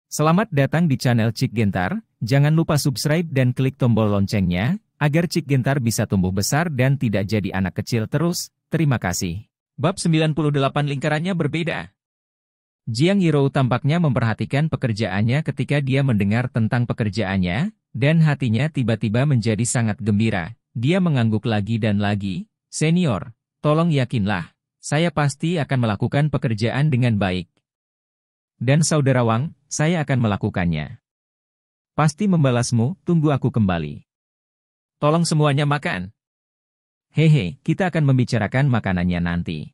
Selamat datang di channel Cik Gentar, jangan lupa subscribe dan klik tombol loncengnya, agar Cik Gentar bisa tumbuh besar dan tidak jadi anak kecil terus, terima kasih. Bab 98 lingkarannya berbeda. Jiang Yirou tampaknya memperhatikan pekerjaannya ketika dia mendengar tentang pekerjaannya, dan hatinya tiba-tiba menjadi sangat gembira. Dia mengangguk lagi dan lagi, "Senior, tolong yakinlah, saya pasti akan melakukan pekerjaan dengan baik. Dan saudara Wang, saya akan melakukannya. Pasti membalasmu, tunggu aku kembali. Tolong semuanya makan. Hehe, kita akan membicarakan makanannya nanti."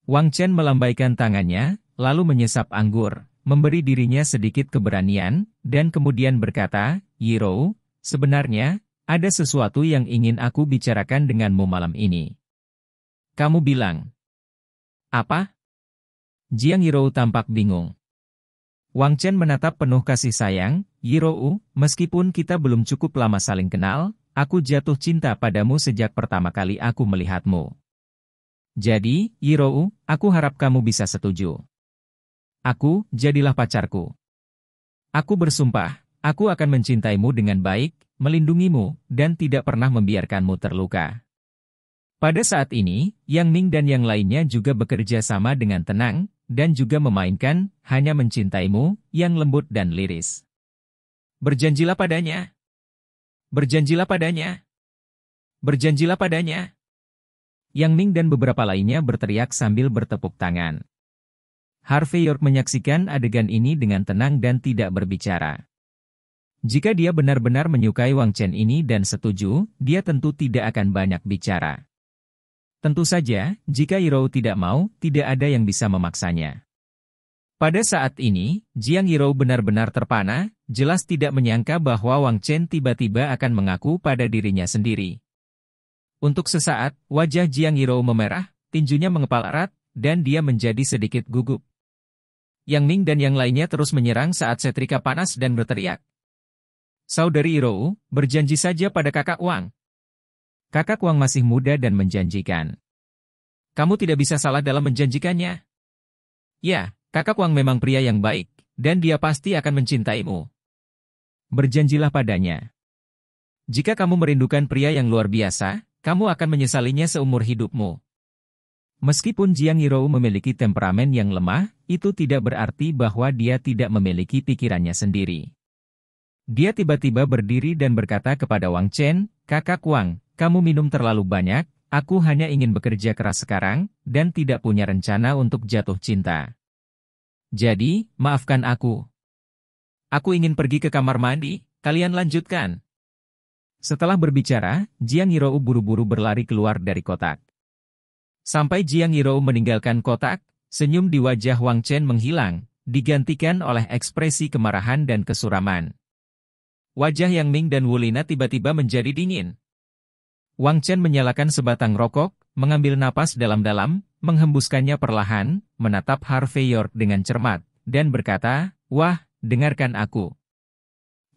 Wang Chen melambaikan tangannya, lalu menyesap anggur, memberi dirinya sedikit keberanian, dan kemudian berkata, "Yirou, sebenarnya, ada sesuatu yang ingin aku bicarakan denganmu malam ini." "Kamu bilang." "Apa?" Jiang Yirou tampak bingung. Wang Chen menatap penuh kasih sayang, "Yirou, meskipun kita belum cukup lama saling kenal, aku jatuh cinta padamu sejak pertama kali aku melihatmu. Jadi, Yirou, aku harap kamu bisa setuju. Jadilah pacarku. Aku bersumpah, aku akan mencintaimu dengan baik, melindungimu, dan tidak pernah membiarkanmu terluka." Pada saat ini, Yang Ming dan yang lainnya juga bekerja sama dengan tenang, dan juga memainkan, hanya mencintaimu, yang lembut dan liris. "Berjanjilah padanya. Berjanjilah padanya. Berjanjilah padanya." Yang Ming dan beberapa lainnya berteriak sambil bertepuk tangan. Harvey York menyaksikan adegan ini dengan tenang dan tidak berbicara. Jika dia benar-benar menyukai Wang Chen ini dan setuju, dia tentu tidak akan banyak bicara. Tentu saja, jika Yirou tidak mau, tidak ada yang bisa memaksanya. Pada saat ini, Jiang Yirou benar-benar terpana, jelas tidak menyangka bahwa Wang Chen tiba-tiba akan mengaku pada dirinya sendiri. Untuk sesaat, wajah Jiang Yirou memerah, tinjunya mengepal erat, dan dia menjadi sedikit gugup. Yang Ming dan yang lainnya terus menyerang saat setrika panas dan berteriak, "Saudari Yirou, berjanji saja pada kakak Wang. Kakak Wang masih muda dan menjanjikan. Kamu tidak bisa salah dalam menjanjikannya. Ya, kakak Wang memang pria yang baik, dan dia pasti akan mencintaimu. Berjanjilah padanya. Jika kamu merindukan pria yang luar biasa, kamu akan menyesalinya seumur hidupmu." Meskipun Jiang Yirou memiliki temperamen yang lemah, itu tidak berarti bahwa dia tidak memiliki pikirannya sendiri. Dia tiba-tiba berdiri dan berkata kepada Wang Chen, "Kakak Wang, kamu minum terlalu banyak, aku hanya ingin bekerja keras sekarang, dan tidak punya rencana untuk jatuh cinta. Jadi, maafkan aku. Aku ingin pergi ke kamar mandi, kalian lanjutkan." Setelah berbicara, Jiang Yirou buru-buru berlari keluar dari kotak. Sampai Jiang Yirou meninggalkan kotak, senyum di wajah Wang Chen menghilang, digantikan oleh ekspresi kemarahan dan kesuraman. Wajah Yang Ming dan Wulina tiba-tiba menjadi dingin. Wang Chen menyalakan sebatang rokok, mengambil napas dalam-dalam, menghembuskannya perlahan, menatap Harvey York dengan cermat, dan berkata, "Wah, dengarkan aku.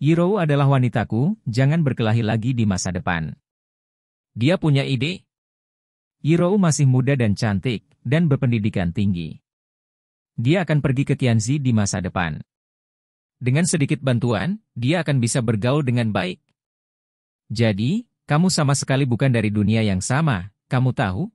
Yirou adalah wanitaku, jangan berkelahi lagi di masa depan." Dia punya ide. Yirou masih muda dan cantik, dan berpendidikan tinggi. Dia akan pergi ke Tianzi di masa depan. Dengan sedikit bantuan, dia akan bisa bergaul dengan baik. Jadi, kamu sama sekali bukan dari dunia yang sama, kamu tahu?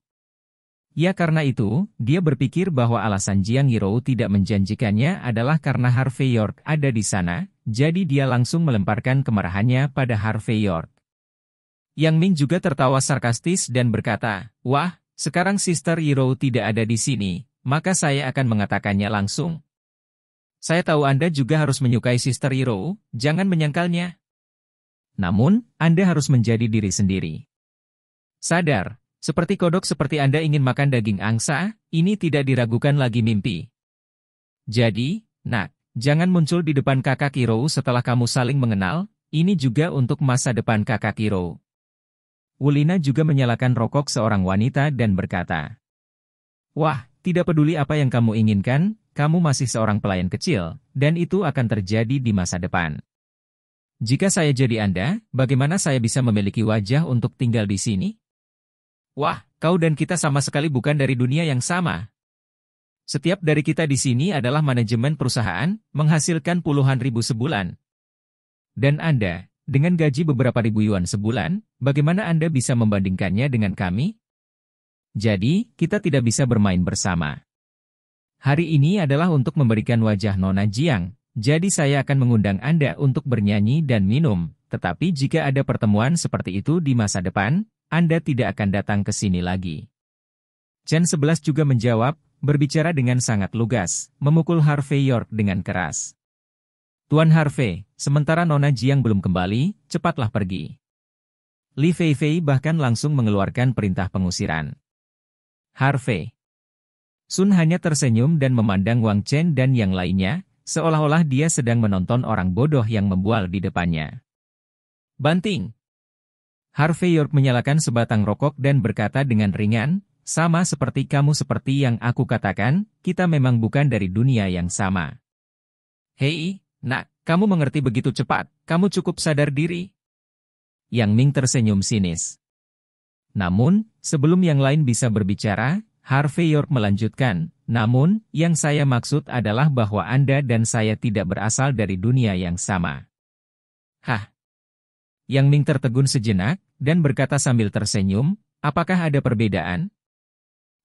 Ya, karena itu, dia berpikir bahwa alasan Jiang Yirou tidak menjanjikannya adalah karena Harvey York ada di sana, jadi dia langsung melemparkan kemarahannya pada Harvey York. Yang Ming juga tertawa sarkastis dan berkata, "Wah, sekarang Sister Yirou tidak ada di sini, maka saya akan mengatakannya langsung. Saya tahu Anda juga harus menyukai Sister Yirou, jangan menyangkalnya. Namun, Anda harus menjadi diri sendiri. Sadar, seperti kodok seperti Anda ingin makan daging angsa, ini tidak diragukan lagi mimpi. Jadi, nak, jangan muncul di depan kakak Yirou setelah kamu saling mengenal, ini juga untuk masa depan kakak Yirou." Wulina juga menyalakan rokok seorang wanita dan berkata, "Wah, tidak peduli apa yang kamu inginkan, kamu masih seorang pelayan kecil, dan itu akan terjadi di masa depan. Jika saya jadi Anda, bagaimana saya bisa memiliki wajah untuk tinggal di sini? Wah, kau dan kita sama sekali bukan dari dunia yang sama." Setiap dari kita di sini adalah manajemen perusahaan, menghasilkan puluhan ribu sebulan. Dan Anda, dengan gaji beberapa ribu yuan sebulan, bagaimana Anda bisa membandingkannya dengan kami? Jadi, kita tidak bisa bermain bersama. Hari ini adalah untuk memberikan wajah Nona Jiang, jadi saya akan mengundang Anda untuk bernyanyi dan minum, tetapi jika ada pertemuan seperti itu di masa depan, Anda tidak akan datang ke sini lagi. Chen 11 juga menjawab, berbicara dengan sangat lugas, memukul Harvey York dengan keras. Tuan Harvey, sementara Nona Jiang belum kembali, cepatlah pergi. Li Feifei bahkan langsung mengeluarkan perintah pengusiran. Harvey. Sun hanya tersenyum dan memandang Wang Chen dan yang lainnya, seolah-olah dia sedang menonton orang bodoh yang membual di depannya. Banting. Harvey York menyalakan sebatang rokok dan berkata dengan ringan, sama seperti kamu seperti yang aku katakan, kita memang bukan dari dunia yang sama. Hei, nak, kamu mengerti begitu cepat, kamu cukup sadar diri. Yang Ming tersenyum sinis. Namun, sebelum yang lain bisa berbicara, Harvey York melanjutkan, namun, yang saya maksud adalah bahwa Anda dan saya tidak berasal dari dunia yang sama. Hah? Yang Ming tertegun sejenak, dan berkata sambil tersenyum, apakah ada perbedaan?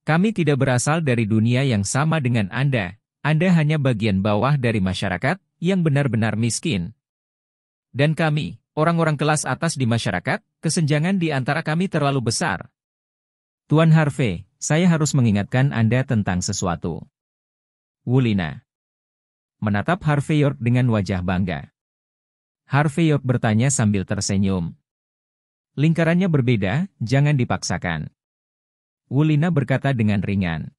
Kami tidak berasal dari dunia yang sama dengan Anda. Anda hanya bagian bawah dari masyarakat yang benar-benar miskin. Dan kami, orang-orang kelas atas di masyarakat, kesenjangan di antara kami terlalu besar. Tuan Harvey, saya harus mengingatkan Anda tentang sesuatu. Wulina menatap Harvey York dengan wajah bangga. Harvey York bertanya sambil tersenyum. Lingkarannya berbeda, jangan dipaksakan. Wulina berkata dengan ringan.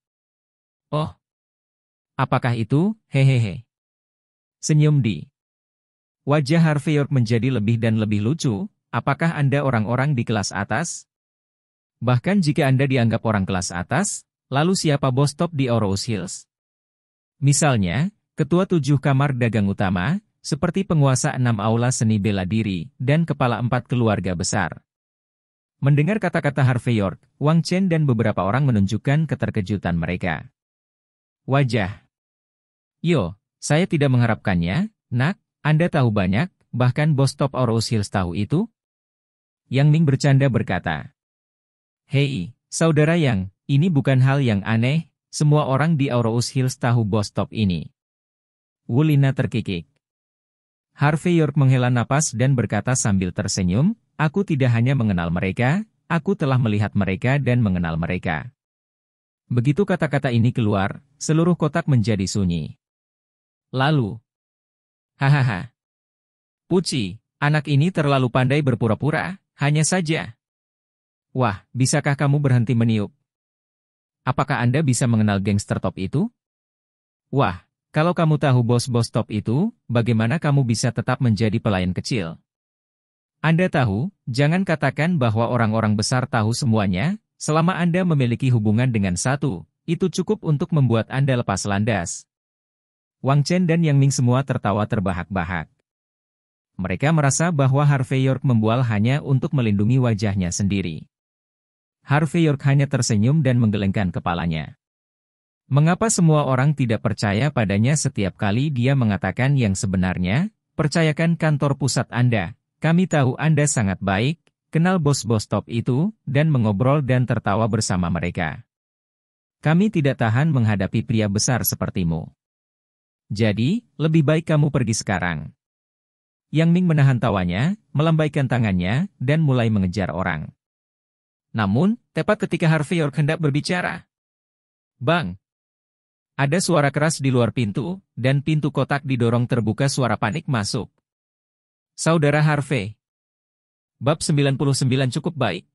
Oh, apakah itu? Hehehe. Senyum di wajah Harvey York menjadi lebih dan lebih lucu. Apakah Anda orang-orang di kelas atas? Bahkan jika Anda dianggap orang kelas atas, lalu siapa bos top di Orous Hills? Misalnya, ketua 7 kamar dagang utama, seperti penguasa 6 aula seni bela diri, dan kepala 4 keluarga besar. Mendengar kata-kata Harvey York, Wang Chen dan beberapa orang menunjukkan keterkejutan mereka. Wajah. Yo, saya tidak mengharapkannya, nak, Anda tahu banyak, bahkan bos top Orous Hills tahu itu? Yang Ming bercanda berkata. Hei, saudara Yang, ini bukan hal yang aneh, semua orang di Orous Hills tahu bos top ini. Wulina terkikik. Harvey York menghela napas dan berkata sambil tersenyum, aku tidak hanya mengenal mereka, aku telah melihat mereka dan mengenal mereka. Begitu kata-kata ini keluar, seluruh kotak menjadi sunyi. Lalu, hahaha. Puci, anak ini terlalu pandai berpura-pura, hanya saja. Wah, bisakah kamu berhenti meniup? Apakah Anda bisa mengenal gangster top itu? Wah, kalau kamu tahu bos-bos top itu, bagaimana kamu bisa tetap menjadi pelayan kecil? Anda tahu, jangan katakan bahwa orang-orang besar tahu semuanya, selama Anda memiliki hubungan dengan satu, itu cukup untuk membuat Anda lepas landas. Wang Chen dan Yang Ming semua tertawa terbahak-bahak. Mereka merasa bahwa Harvey York membual hanya untuk melindungi wajahnya sendiri. Harvey York hanya tersenyum dan menggelengkan kepalanya. Mengapa semua orang tidak percaya padanya setiap kali dia mengatakan yang sebenarnya? Percayakan kantor pusat Anda. Kami tahu Anda sangat baik, kenal bos-bos top itu, dan mengobrol dan tertawa bersama mereka. Kami tidak tahan menghadapi pria besar sepertimu. Jadi, lebih baik kamu pergi sekarang. Yang Ming menahan tawanya, melambaikan tangannya, dan mulai mengejar orang. Namun, tepat ketika Harvey York hendak berbicara. Bang! Ada suara keras di luar pintu, dan pintu kotak didorong terbuka suara panik masuk. Saudara Harvey. Bab 99 cukup baik.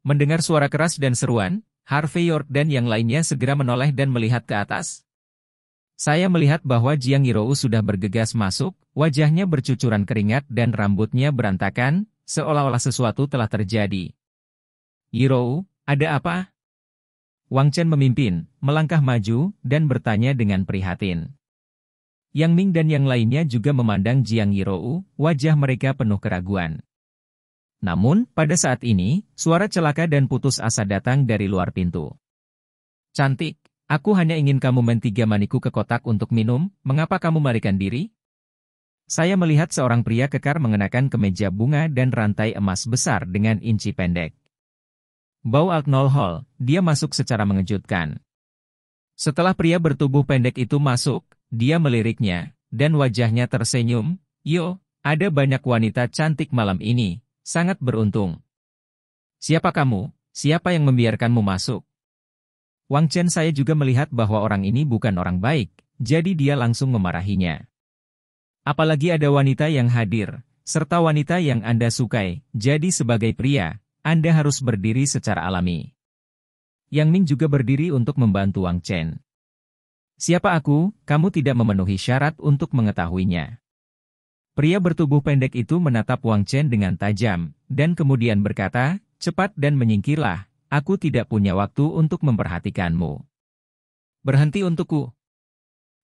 Mendengar suara keras dan seruan, Harvey York dan yang lainnya segera menoleh dan melihat ke atas. Saya melihat bahwa Jiang Yirou sudah bergegas masuk, wajahnya bercucuran keringat dan rambutnya berantakan, seolah-olah sesuatu telah terjadi. Yirou, ada apa? Wang Chen memimpin, melangkah maju, dan bertanya dengan prihatin. Yang Ming dan yang lainnya juga memandang Jiang Yirou, wajah mereka penuh keraguan. Namun, pada saat ini, suara celaka dan putus asa datang dari luar pintu. Cantik, Aku hanya ingin kamu men-3 maniku ke kotak untuk minum, mengapa kamu melarikan diri? Saya melihat seorang pria kekar mengenakan kemeja bunga dan rantai emas besar dengan inci pendek. Bau alkohol, dia masuk secara mengejutkan. Setelah pria bertubuh pendek itu masuk, dia meliriknya, dan wajahnya tersenyum. Yo, ada banyak wanita cantik malam ini, sangat beruntung. Siapa kamu? Siapa yang membiarkanmu masuk? Wang Chen saya juga melihat bahwa orang ini bukan orang baik, jadi dia langsung memarahinya. Apalagi ada wanita yang hadir, serta wanita yang Anda sukai, jadi sebagai pria, Anda harus berdiri secara alami. Yang Ming juga berdiri untuk membantu Wang Chen. Siapa aku? Kamu tidak memenuhi syarat untuk mengetahuinya. Pria bertubuh pendek itu menatap Wang Chen dengan tajam, dan kemudian berkata, cepat dan menyingkirlah, aku tidak punya waktu untuk memperhatikanmu. Berhenti untukku.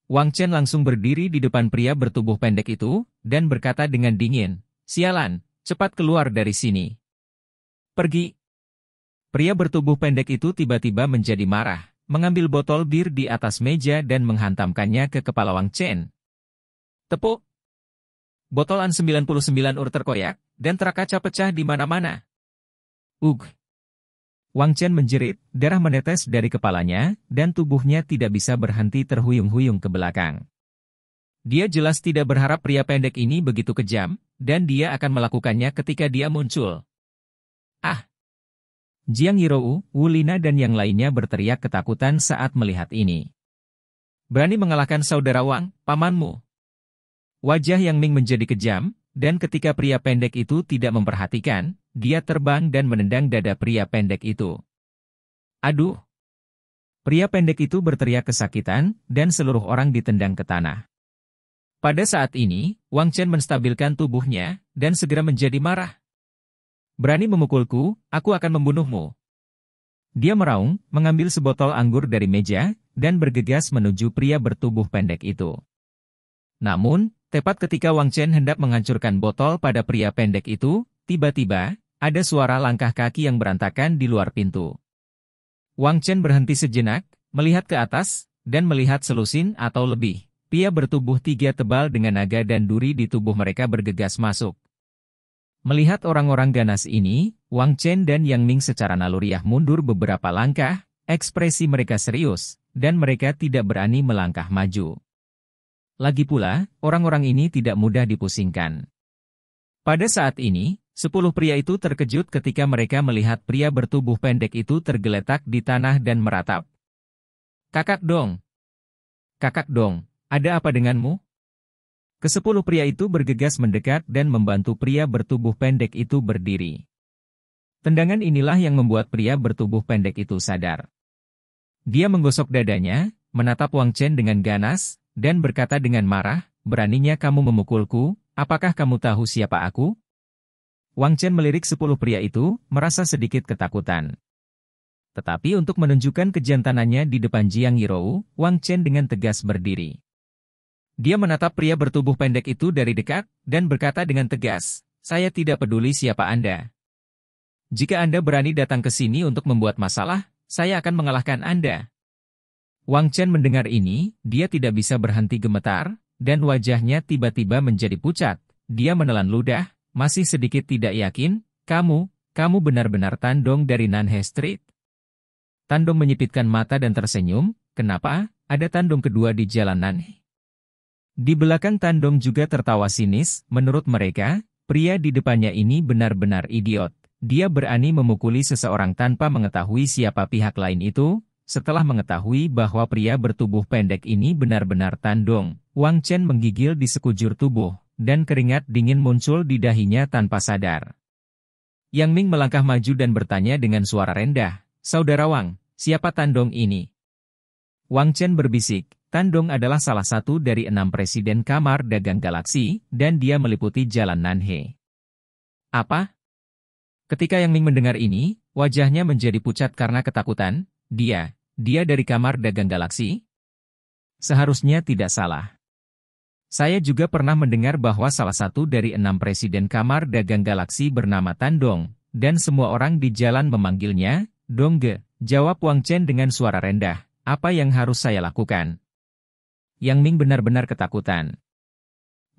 Wang Chen langsung berdiri di depan pria bertubuh pendek itu, dan berkata dengan dingin, sialan, cepat keluar dari sini. Pergi. Pria bertubuh pendek itu tiba-tiba menjadi marah, mengambil botol bir di atas meja dan menghantamkannya ke kepala Wang Chen. Tepuk. Botolan 99 terkoyak, dan terkaca pecah di mana-mana. Wang Chen menjerit, darah menetes dari kepalanya, dan tubuhnya tidak bisa berhenti terhuyung-huyung ke belakang. Dia jelas tidak berharap pria pendek ini begitu kejam, dan dia akan melakukannya ketika dia muncul. Ah! Jiang Yirou, Wu Lina dan yang lainnya berteriak ketakutan saat melihat ini. Berani mengalahkan saudara Wang, pamanmu. Wajah Yang Ming menjadi kejam, dan ketika pria pendek itu tidak memperhatikan, dia terbang dan menendang dada pria pendek itu. Aduh! Pria pendek itu berteriak kesakitan, dan seluruh orang ditendang ke tanah. Pada saat ini, Wang Chen menstabilkan tubuhnya, dan segera menjadi marah. Berani memukulku, aku akan membunuhmu. Dia meraung, mengambil sebotol anggur dari meja, dan bergegas menuju pria bertubuh pendek itu. Namun, tepat ketika Wang Chen hendak menghancurkan botol pada pria pendek itu, tiba-tiba, ada suara langkah kaki yang berantakan di luar pintu. Wang Chen berhenti sejenak, melihat ke atas, dan melihat selusin atau lebih. Pria bertubuh 3 tebal dengan naga dan duri di tubuh mereka bergegas masuk. Melihat orang-orang ganas ini, Wang Chen dan Yang Ming secara naluriah mundur beberapa langkah, ekspresi mereka serius, dan mereka tidak berani melangkah maju. Lagi pula, orang-orang ini tidak mudah dipusingkan. Pada saat ini, 10 pria itu terkejut ketika mereka melihat pria bertubuh pendek itu tergeletak di tanah dan meratap. Kakak dong! Kakak dong, ada apa denganmu? Ke-10 pria itu bergegas mendekat dan membantu pria bertubuh pendek itu berdiri. Tendangan inilah yang membuat pria bertubuh pendek itu sadar. Dia menggosok dadanya, menatap Wang Chen dengan ganas, dan berkata dengan marah, beraninya kamu memukulku, apakah kamu tahu siapa aku? Wang Chen melirik 10 pria itu, merasa sedikit ketakutan. Tetapi untuk menunjukkan kejantanannya di depan Jiang Yirou, Wang Chen dengan tegas berdiri. Dia menatap pria bertubuh pendek itu dari dekat, dan berkata dengan tegas, saya tidak peduli siapa Anda. Jika Anda berani datang ke sini untuk membuat masalah, saya akan mengalahkan Anda. Wang Chen mendengar ini, dia tidak bisa berhenti gemetar, dan wajahnya tiba-tiba menjadi pucat. Dia menelan ludah, masih sedikit tidak yakin, kamu benar-benar Tandong dari Nanhe Street? Tandong menyipitkan mata dan tersenyum, kenapa, ada Tandong kedua di jalan Nanhe? Di belakang Tandong juga tertawa sinis, menurut mereka, pria di depannya ini benar-benar idiot. Dia berani memukuli seseorang tanpa mengetahui siapa pihak lain itu. Setelah mengetahui bahwa pria bertubuh pendek ini benar-benar Tandong, Wang Chen menggigil di sekujur tubuh, dan keringat dingin muncul di dahinya tanpa sadar. Yang Ming melangkah maju dan bertanya dengan suara rendah, Saudara Wang, siapa Tandong ini? Wang Chen berbisik, Tandong adalah salah satu dari 6 presiden Kamar Dagang Galaksi, dan dia meliputi jalan Nanhe. Apa? Ketika Yang Ming mendengar ini, wajahnya menjadi pucat karena ketakutan. Dia dari Kamar Dagang Galaksi? Seharusnya tidak salah. Saya juga pernah mendengar bahwa salah satu dari 6 presiden Kamar Dagang Galaksi bernama Tandong, dan semua orang di jalan memanggilnya Dongge, jawab Wang Chen dengan suara rendah. apa yang harus saya lakukan? Yang Ming benar-benar ketakutan.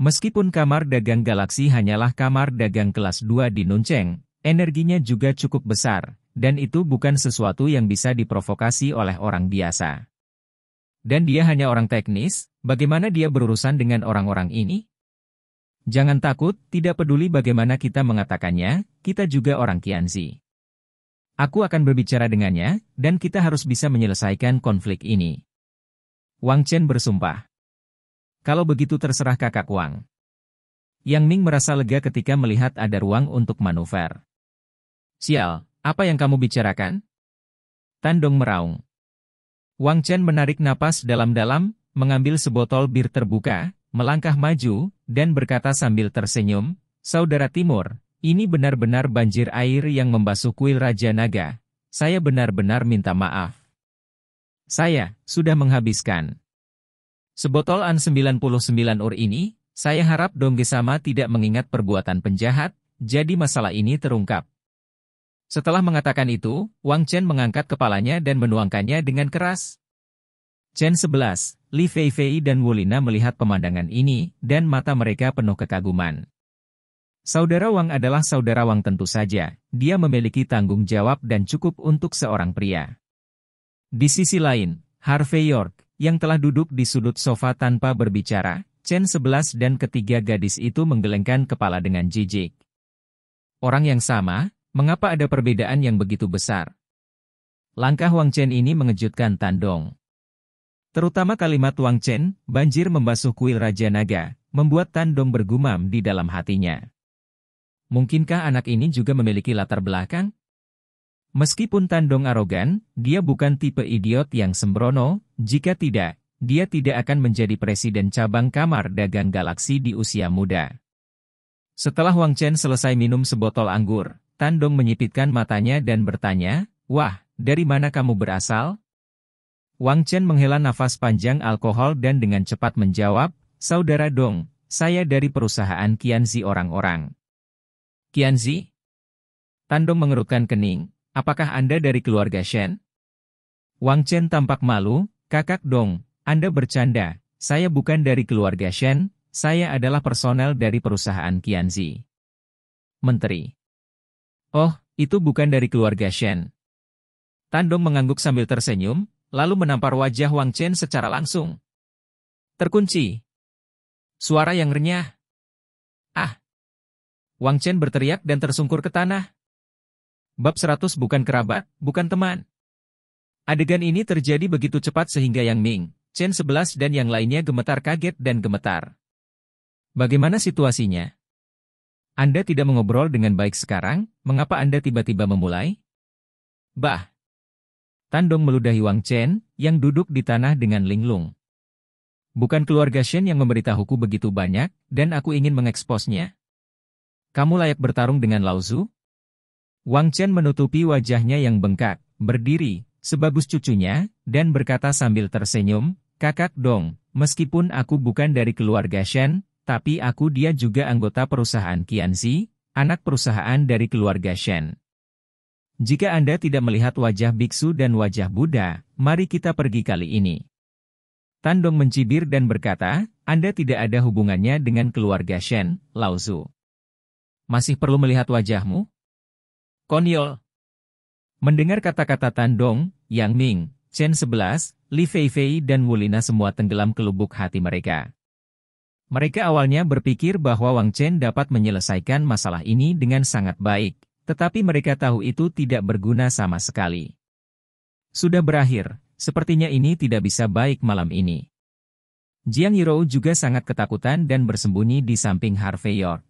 Meskipun kamar dagang galaksi hanyalah kamar dagang kelas 2 di Nuncheng, energinya juga cukup besar, dan itu bukan sesuatu yang bisa diprovokasi oleh orang biasa. Dan dia hanya orang teknis, bagaimana dia berurusan dengan orang-orang ini? Jangan takut, tidak peduli bagaimana kita mengatakannya, kita juga orang Qianzi. Aku akan berbicara dengannya, dan kita harus bisa menyelesaikan konflik ini. Wang Chen bersumpah. Kalau begitu terserah kakak Wang. Yang Ming merasa lega ketika melihat ada ruang untuk manuver. Sial, apa yang kamu bicarakan? Tan Dong meraung. Wang Chen menarik napas dalam-dalam, mengambil sebotol bir terbuka, melangkah maju, dan berkata sambil tersenyum, Saudara Timur, ini benar-benar banjir air yang membasuh kuil Raja Naga. Saya benar-benar minta maaf. Saya sudah menghabiskan sebotol An 99 ur ini. Saya harap Dong Gesama tidak mengingat perbuatan penjahat, jadi masalah ini terungkap. Setelah mengatakan itu, Wang Chen mengangkat kepalanya dan menuangkannya dengan keras. Chen 11, Li Feifei dan Wulina melihat pemandangan ini, dan mata mereka penuh kekaguman. Saudara Wang adalah saudara Wang tentu saja, dia memiliki tanggung jawab dan cukup untuk seorang pria. Di sisi lain, Harvey York, yang telah duduk di sudut sofa tanpa berbicara, Chen 11 dan ketiga gadis itu menggelengkan kepala dengan jijik. Orang yang sama, mengapa ada perbedaan yang begitu besar? Langkah Wang Chen ini mengejutkan Tan Dong. Terutama kalimat Wang Chen, banjir membasuh kuil Raja Naga, membuat Tan Dong bergumam di dalam hatinya. Mungkinkah anak ini juga memiliki latar belakang? Meskipun Tan Dong arogan, dia bukan tipe idiot yang sembrono, jika tidak, dia tidak akan menjadi presiden cabang kamar dagang galaksi di usia muda. Setelah Wang Chen selesai minum sebotol anggur, Tan Dong menyipitkan matanya dan bertanya, "Wah, dari mana kamu berasal?" Wang Chen menghela nafas panjang alkohol dan dengan cepat menjawab, "Saudara Dong, saya dari perusahaan Qianzi orang-orang." "Qianzi?" Tan Dong mengerutkan kening. Apakah Anda dari keluarga Shen? Wang Chen tampak malu, kakak Dong, Anda bercanda, saya bukan dari keluarga Shen, saya adalah personel dari perusahaan Qianzi. Menteri. Oh, itu bukan dari keluarga Shen. Tan Dong mengangguk sambil tersenyum, lalu menampar wajah Wang Chen secara langsung. Terkunci. Suara yang renyah. Ah! Wang Chen berteriak dan tersungkur ke tanah. Bab 100 bukan kerabat, bukan teman. Adegan ini terjadi begitu cepat sehingga Yang Ming, Chen 11 dan yang lainnya gemetar kaget dan gemetar. Bagaimana situasinya? Anda tidak mengobrol dengan baik sekarang, mengapa Anda tiba-tiba memulai? Bah! Tan Dong meludahi Wang Chen, yang duduk di tanah dengan linglung. Bukan keluarga Shen yang memberitahuku begitu banyak, dan aku ingin mengeksposnya. Kamu layak bertarung dengan Lao Zu? Wang Chen menutupi wajahnya yang bengkak, berdiri, sebagus cucunya, dan berkata sambil tersenyum, Kakak Dong, meskipun aku bukan dari keluarga Shen, tapi dia juga anggota perusahaan Qianzi, anak perusahaan dari keluarga Shen. Jika Anda tidak melihat wajah biksu dan wajah Buddha, mari kita pergi kali ini. Tan Dong mencibir dan berkata, Anda tidak ada hubungannya dengan keluarga Shen, Lao Zu. Masih perlu melihat wajahmu? Konyol. Mendengar kata-kata Tan Dong, Yang Ming, Chen 11, Li Feifei dan Wulina semua tenggelam ke lubuk hati mereka. Mereka awalnya berpikir bahwa Wang Chen dapat menyelesaikan masalah ini dengan sangat baik, tetapi mereka tahu itu tidak berguna sama sekali. Sudah berakhir, sepertinya ini tidak bisa baik malam ini. Jiang Yirou juga sangat ketakutan dan bersembunyi di samping Harvey York.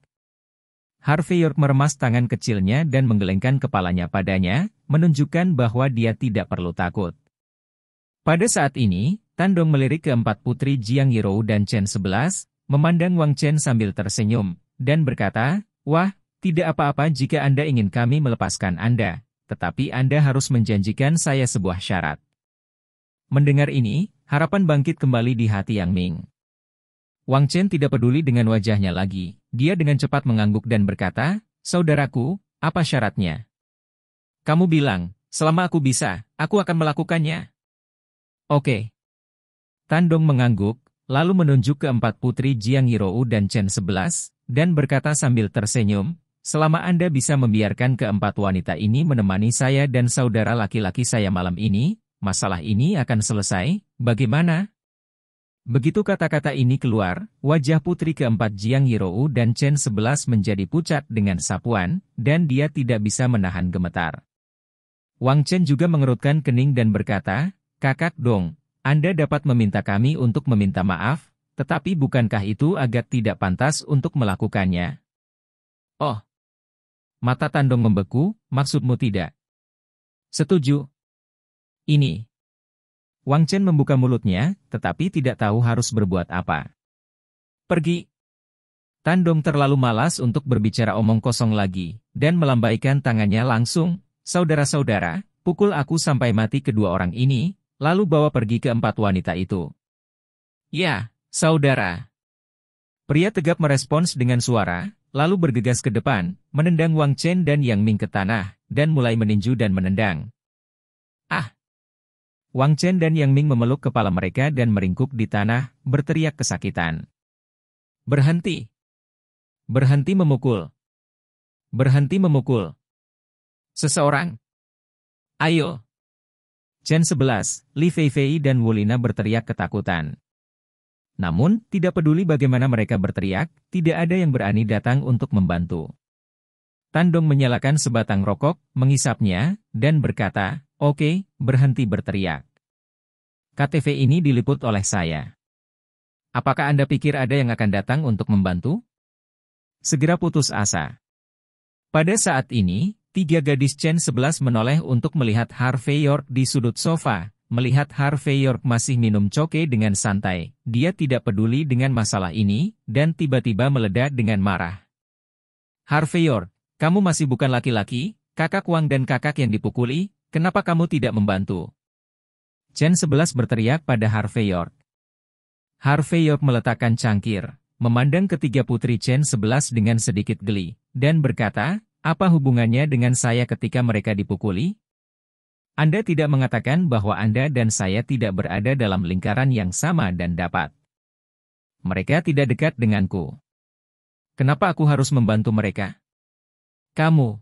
Harvey York meremas tangan kecilnya dan menggelengkan kepalanya padanya, menunjukkan bahwa dia tidak perlu takut. Pada saat ini, Tan Dong melirik keempat putri Jiang Yirou dan Chen 11, memandang Wang Chen sambil tersenyum, dan berkata, Wah, tidak apa-apa jika Anda ingin kami melepaskan Anda, tetapi Anda harus menjanjikan saya sebuah syarat. Mendengar ini, harapan bangkit kembali di hati Yang Ming. Wang Chen tidak peduli dengan wajahnya lagi. Dia dengan cepat mengangguk dan berkata, Saudaraku, apa syaratnya? Kamu bilang, selama aku bisa, aku akan melakukannya. Oke. Tandong mengangguk, lalu menunjuk ke 4 putri Jiang Yirou dan Chen 11, dan berkata sambil tersenyum, selama Anda bisa membiarkan keempat wanita ini menemani saya dan saudara laki-laki saya malam ini, masalah ini akan selesai, bagaimana? Begitu kata-kata ini keluar, wajah putri keempat Jiang Yirou dan Chen 11 menjadi pucat dengan sapuan, dan dia tidak bisa menahan gemetar. Wang Chen juga mengerutkan kening dan berkata, "Kakak Dong, Anda dapat meminta kami untuk meminta maaf, tetapi bukankah itu agak tidak pantas untuk melakukannya?" Oh, mata Tandong membeku, maksudmu tidak? Setuju. Ini. Wang Chen membuka mulutnya, tetapi tidak tahu harus berbuat apa. Pergi. Tandong terlalu malas untuk berbicara omong kosong lagi, dan melambaikan tangannya langsung, "Saudara-saudara, pukul aku sampai mati kedua orang ini, lalu bawa pergi keempat wanita itu." "Ya, saudara." Pria tegap merespons dengan suara, lalu bergegas ke depan, menendang Wang Chen dan Yang Ming ke tanah, dan mulai meninju dan menendang. "Ah!" Wang Chen dan Yang Ming memeluk kepala mereka dan meringkuk di tanah, berteriak kesakitan. "Berhenti! Berhenti memukul! Berhenti memukul! Seseorang! Ayo!" Chen 11, Li Feifei dan Wulina berteriak ketakutan. Namun, tidak peduli bagaimana mereka berteriak, tidak ada yang berani datang untuk membantu. Tandong menyalakan sebatang rokok, mengisapnya, dan berkata, "Oke, berhenti berteriak. KTV ini diliput oleh saya. Apakah Anda pikir ada yang akan datang untuk membantu?" Segera putus asa. Pada saat ini, 3 gadis Chen 11 menoleh untuk melihat Harvey York di sudut sofa. Melihat Harvey York masih minum coke dengan santai, dia tidak peduli dengan masalah ini, dan tiba-tiba meledak dengan marah. "Harvey York, kamu masih bukan laki-laki, kakak Wang dan kakak yang dipukuli, kenapa kamu tidak membantu?" Chen 11 berteriak pada Harvey York. Harvey York meletakkan cangkir, memandang ketiga putri Chen 11 dengan sedikit geli, dan berkata, "Apa hubungannya dengan saya ketika mereka dipukuli? Anda tidak mengatakan bahwa Anda dan saya tidak berada dalam lingkaran yang sama dan dapat. Mereka tidak dekat denganku. Kenapa aku harus membantu mereka?" "Kamu."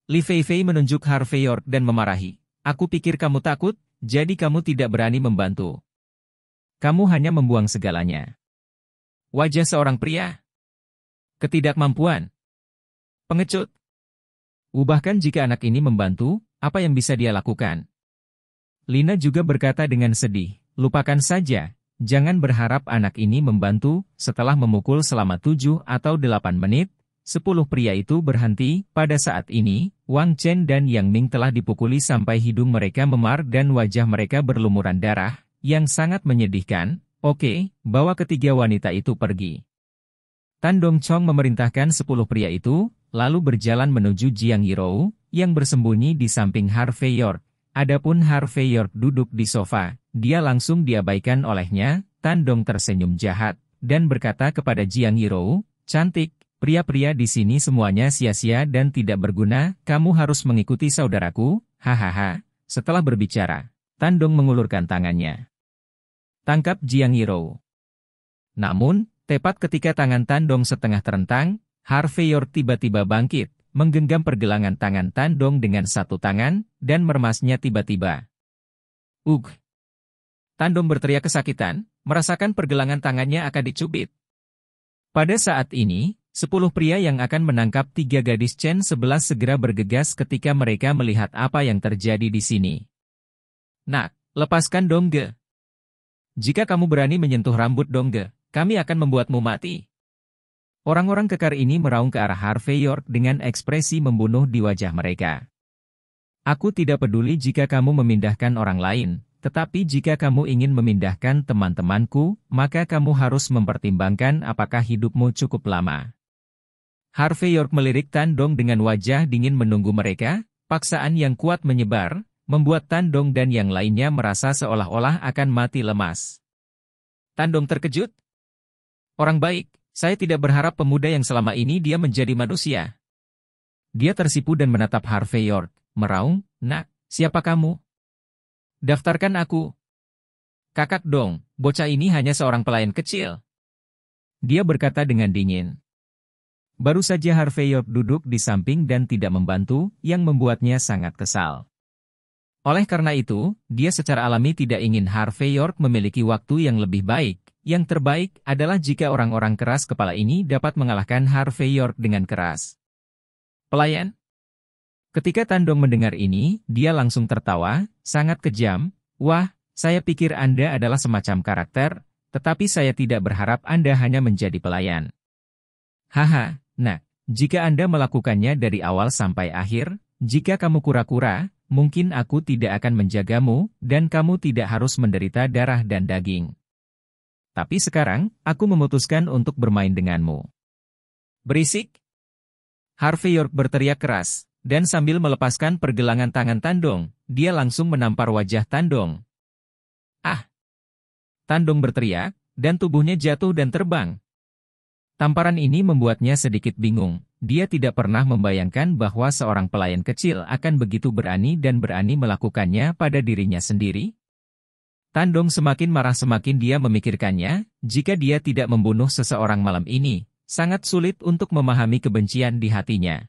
Li Feifei menunjuk Harvey York dan memarahi, "Aku pikir kamu takut, jadi kamu tidak berani membantu. Kamu hanya membuang segalanya." Wajah seorang pria. Ketidakmampuan. Pengecut. Bahkan jika anak ini membantu, apa yang bisa dia lakukan? Lina juga berkata dengan sedih, "Lupakan saja, jangan berharap anak ini membantu." Setelah memukul selama 7 atau 8 menit, 10 pria itu berhenti. Pada saat ini, Wang Chen dan Yang Ming telah dipukuli sampai hidung mereka memar dan wajah mereka berlumuran darah, yang sangat menyedihkan. "Oke, bawa ketiga wanita itu pergi." Tan Dong Chong memerintahkan 10 pria itu, lalu berjalan menuju Jiang Yirou, yang bersembunyi di samping Harvey York. Adapun Harvey York duduk di sofa, dia langsung diabaikan olehnya. Tan Dong tersenyum jahat, dan berkata kepada Jiang Yirou, "Cantik, pria-pria di sini semuanya sia-sia dan tidak berguna, kamu harus mengikuti saudaraku." Hahaha. Setelah berbicara, Tan Dong mengulurkan tangannya. "Tangkap Jiang Yirou." Namun, tepat ketika tangan Tan Dong setengah terentang, Harvey York tiba-tiba bangkit, menggenggam pergelangan tangan Tan Dong dengan satu tangan, dan meremasnya tiba-tiba. "Ugh!" Tan Dong berteriak kesakitan, merasakan pergelangan tangannya akan dicubit. Pada saat ini, 10 pria yang akan menangkap 3 gadis Chen 11 segera bergegas ketika mereka melihat apa yang terjadi di sini. "Nak, lepaskan Dongge. Jika kamu berani menyentuh rambut Dongge, kami akan membuatmu mati." Orang-orang kekar ini meraung ke arah Harvey York dengan ekspresi membunuh di wajah mereka. "Aku tidak peduli jika kamu memindahkan orang lain, tetapi jika kamu ingin memindahkan teman-temanku, maka kamu harus mempertimbangkan apakah hidupmu cukup lama." Harvey York melirik Tan Dong dengan wajah dingin menunggu mereka. Paksaan yang kuat menyebar, membuat Tan Dong dan yang lainnya merasa seolah-olah akan mati lemas. Tan Dong terkejut. "Orang baik. Saya tidak berharap pemuda yang selama ini dia menjadi manusia." Dia tersipu dan menatap Harvey York, meraung, "Nak, siapa kamu? Daftarkan aku." Kakak dong, bocah ini hanya seorang pelayan kecil. Dia berkata dengan dingin. Baru saja Harvey York duduk di samping dan tidak membantu, yang membuatnya sangat kesal. Oleh karena itu, dia secara alami tidak ingin Harvey York memiliki waktu yang lebih baik. Yang terbaik adalah jika orang-orang keras kepala ini dapat mengalahkan Harvey York dengan keras. Pelayan? Ketika Tandong mendengar ini, dia langsung tertawa, sangat kejam. Wah, saya pikir Anda adalah semacam karakter, tetapi saya tidak berharap Anda hanya menjadi pelayan. Haha, nah, jika Anda melakukannya dari awal sampai akhir, jika kamu kura-kura, mungkin aku tidak akan menjagamu, dan kamu tidak harus menderita darah dan daging. Tapi sekarang, aku memutuskan untuk bermain denganmu. Berisik! Harvey York berteriak keras, dan sambil melepaskan pergelangan tangan Tandong, dia langsung menampar wajah Tandong. Ah! Tandong berteriak, dan tubuhnya jatuh dan terbang. Tamparan ini membuatnya sedikit bingung. Dia tidak pernah membayangkan bahwa seorang pelayan kecil akan begitu berani dan berani melakukannya pada dirinya sendiri. Tandong semakin marah semakin dia memikirkannya, jika dia tidak membunuh seseorang malam ini, sangat sulit untuk memahami kebencian di hatinya.